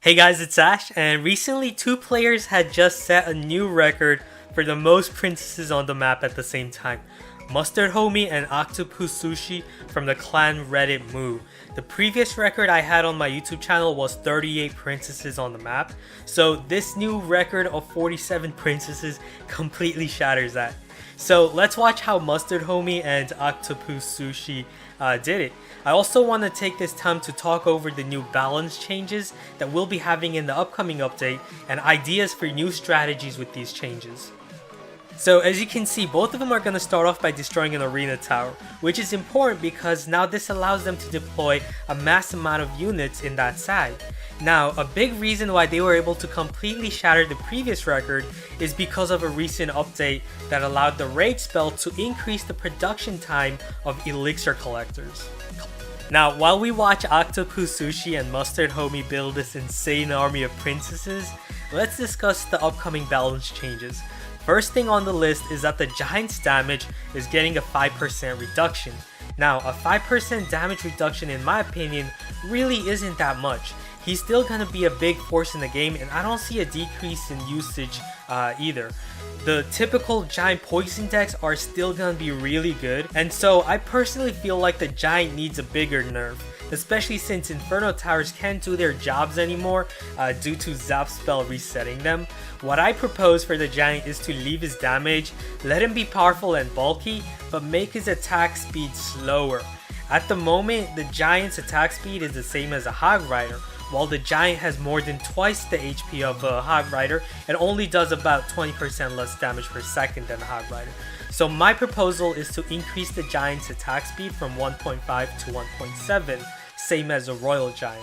Hey guys, it's Ash, and recently two players had just set a new record for the most princesses on the map at the same time. MustardHomie and OctopuSushi from the clan Reddit Moo. The previous record I had on my YouTube channel was 38 princesses on the map, so this new record of 47 princesses completely shatters that. So let's watch how MustardHomie and OctopuSushi did it. I also want to take this time to talk over the new balance changes that we'll be having in the upcoming update and ideas for new strategies with these changes. So as you can see, both of them are going to start off by destroying an arena tower, which is important because now this allows them to deploy a mass amount of units in that side. Now, a big reason why they were able to completely shatter the previous record is because of a recent update that allowed the rage spell to increase the production time of elixir collectors. Now, while we watch OctopuSushi and MustardHomie build this insane army of princesses, let's discuss the upcoming balance changes. First thing on the list is that the giant's damage is getting a 5% reduction. Now, a 5% damage reduction in my opinion really isn't that much. He's still gonna be a big force in the game, and I don't see a decrease in usage either. The typical giant poison decks are still gonna be really good, and so I personally feel like the giant needs a bigger nerf, especially since Inferno Towers can't do their jobs anymore due to Zap spell resetting them. What I propose for the giant is to leave his damage, let him be powerful and bulky, but make his attack speed slower. At the moment, the giant's attack speed is the same as a Hog Rider, while the giant has more than twice the HP of a Hog Rider and only does about 20% less damage per second than a Hog Rider. So my proposal is to increase the giant's attack speed from 1.5 to 1.7, same as a Royal Giant.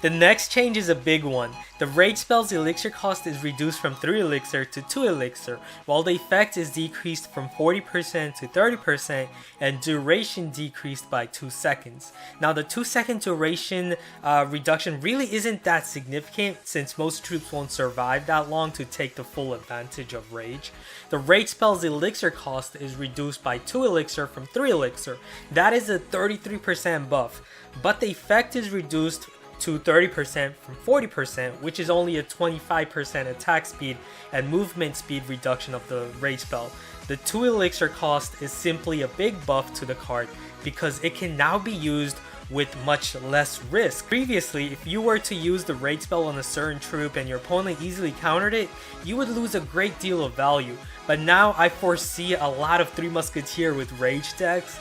The next change is a big one. The rage spell's elixir cost is reduced from 3 elixir to 2 elixir, while the effect is decreased from 40% to 30% and duration decreased by 2 seconds. Now the 2-second duration reduction really isn't that significant since most troops won't survive that long to take the full advantage of rage. The rage spell's elixir cost is reduced by 2 elixir from 3 elixir. That is a 33% buff, but the effect is reduced to 30% from 40%, which is only a 25% attack speed and movement speed reduction of the rage spell. The 2 elixir cost is simply a big buff to the card because it can now be used with much less risk. Previously, if you were to use the rage spell on a certain troop and your opponent easily countered it, you would lose a great deal of value. But now I foresee a lot of 3 Musketeer with rage decks.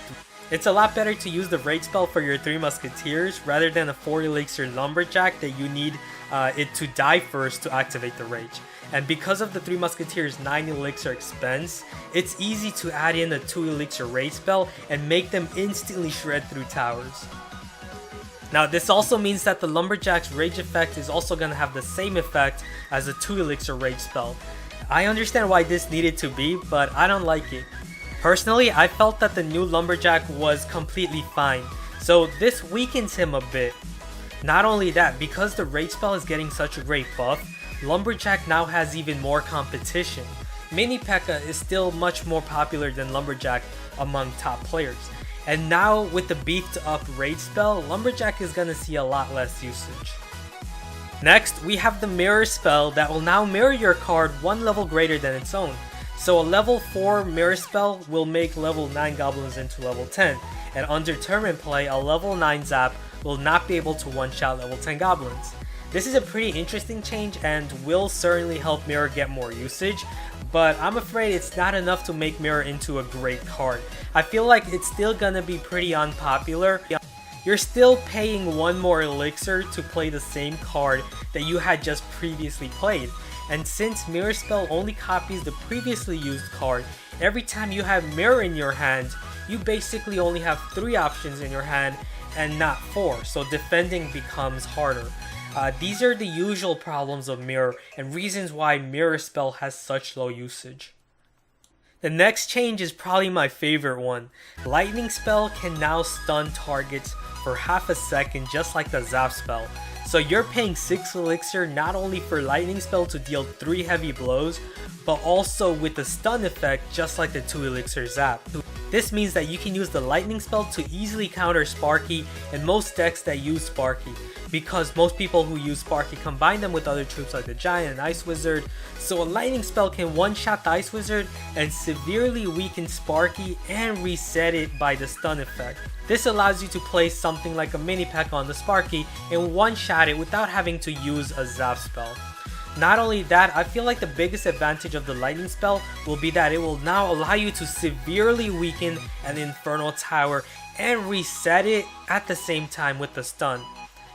It's a lot better to use the rage spell for your 3 Musketeers rather than a 4 elixir Lumberjack that you need it to die first to activate the rage. And because of the 3 Musketeers 9 elixir expense, it's easy to add in a 2 elixir rage spell and make them instantly shred through towers. Now this also means that the Lumberjack's rage effect is also going to have the same effect as a 2 elixir rage spell. I understand why this needed to be, but I don't like it. Personally, I felt that the new Lumberjack was completely fine, so this weakens him a bit. Not only that, because the rage spell is getting such a great buff, Lumberjack now has even more competition. Mini P.E.K.K.A is still much more popular than Lumberjack among top players. And now with the beefed up rage spell, Lumberjack is gonna see a lot less usage. Next, we have the mirror spell that will now mirror your card 1 level greater than its own. So a level 4 mirror spell will make level 9 goblins into level 10, and under tournament play, a level 9 zap will not be able to one-shot level 10 goblins. This is a pretty interesting change and will certainly help Mirror get more usage, but I'm afraid it's not enough to make Mirror into a great card. I feel like it's still gonna be pretty unpopular. You're still paying 1 more elixir to play the same card that you had just previously played. And since Mirror Spell only copies the previously used card, every time you have Mirror in your hand, you basically only have 3 options in your hand and not 4, so defending becomes harder. These are the usual problems of Mirror and reasons why Mirror Spell has such low usage. The next change is probably my favorite one. Lightning Spell can now stun targets for half a second just like the Zap spell. So you're paying 6 elixir not only for lightning spell to deal 3 heavy blows, but also with the stun effect just like the 2 elixir zap. This means that you can use the lightning spell to easily counter Sparky in most decks that use Sparky. because most people who use Sparky combine them with other troops like the Giant and Ice Wizard, so a lightning spell can one-shot the Ice Wizard and severely weaken Sparky and reset it by the stun effect. This allows you to place something like a mini P.E.K.K.A on the Sparky and one-shot it without having to use a zap spell. Not only that, I feel like the biggest advantage of the lightning spell will be that it will now allow you to severely weaken an Infernal Tower and reset it at the same time with the stun.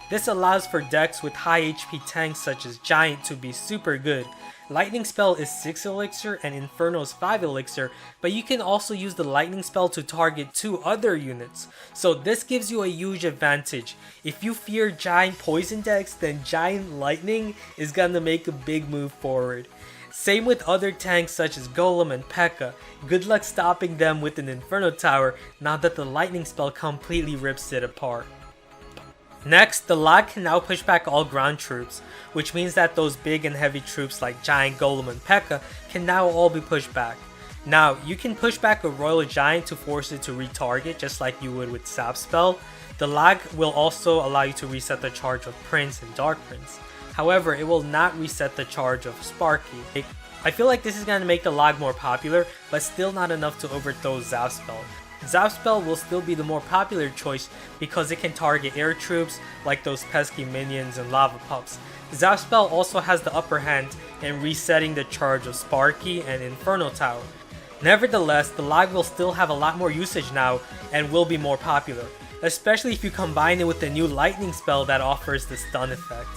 This allows for decks with high HP tanks such as Giant to be super good. Lightning spell is 6 elixir and Inferno is 5 elixir, but you can also use the lightning spell to target 2 other units. So this gives you a huge advantage. If you fear Giant poison decks, then Giant lightning is gonna make a big move forward. Same with other tanks such as Golem and P.E.K.K.A. Good luck stopping them with an Inferno Tower now that the lightning spell completely rips it apart. Next, the lag can now push back all ground troops, which means that those big and heavy troops like Giant, Golem, and P.E.K.K.A. can now all be pushed back. Now, you can push back a Royal Giant to force it to retarget just like you would with Zap Spell. The lag will also allow you to reset the charge of Prince and Dark Prince. However, it will not reset the charge of Sparky. I feel like this is going to make the lag more popular, but still not enough to overthrow Zap Spell. Zap Spell will still be the more popular choice because it can target air troops like those pesky minions and lava pups. Zap Spell also has the upper hand in resetting the charge of Sparky and Inferno Tower. Nevertheless, the lag will still have a lot more usage now and will be more popular, especially if you combine it with the new lightning spell that offers the stun effect.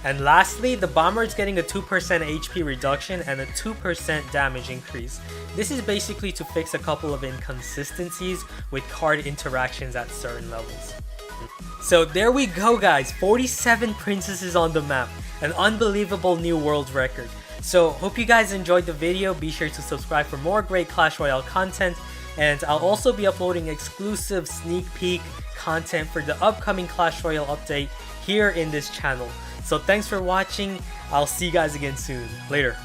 And lastly, the bomber is getting a 2% HP reduction and a 2% damage increase. This is basically to fix a couple of inconsistencies with card interactions at certain levels. So there we go guys, 47 princesses on the map, an unbelievable new world record. So hope you guys enjoyed the video, be sure to subscribe for more great Clash Royale content, and I'll also be uploading exclusive sneak peek content for the upcoming Clash Royale update here in this channel. So thanks for watching, I'll see you guys again soon. Later.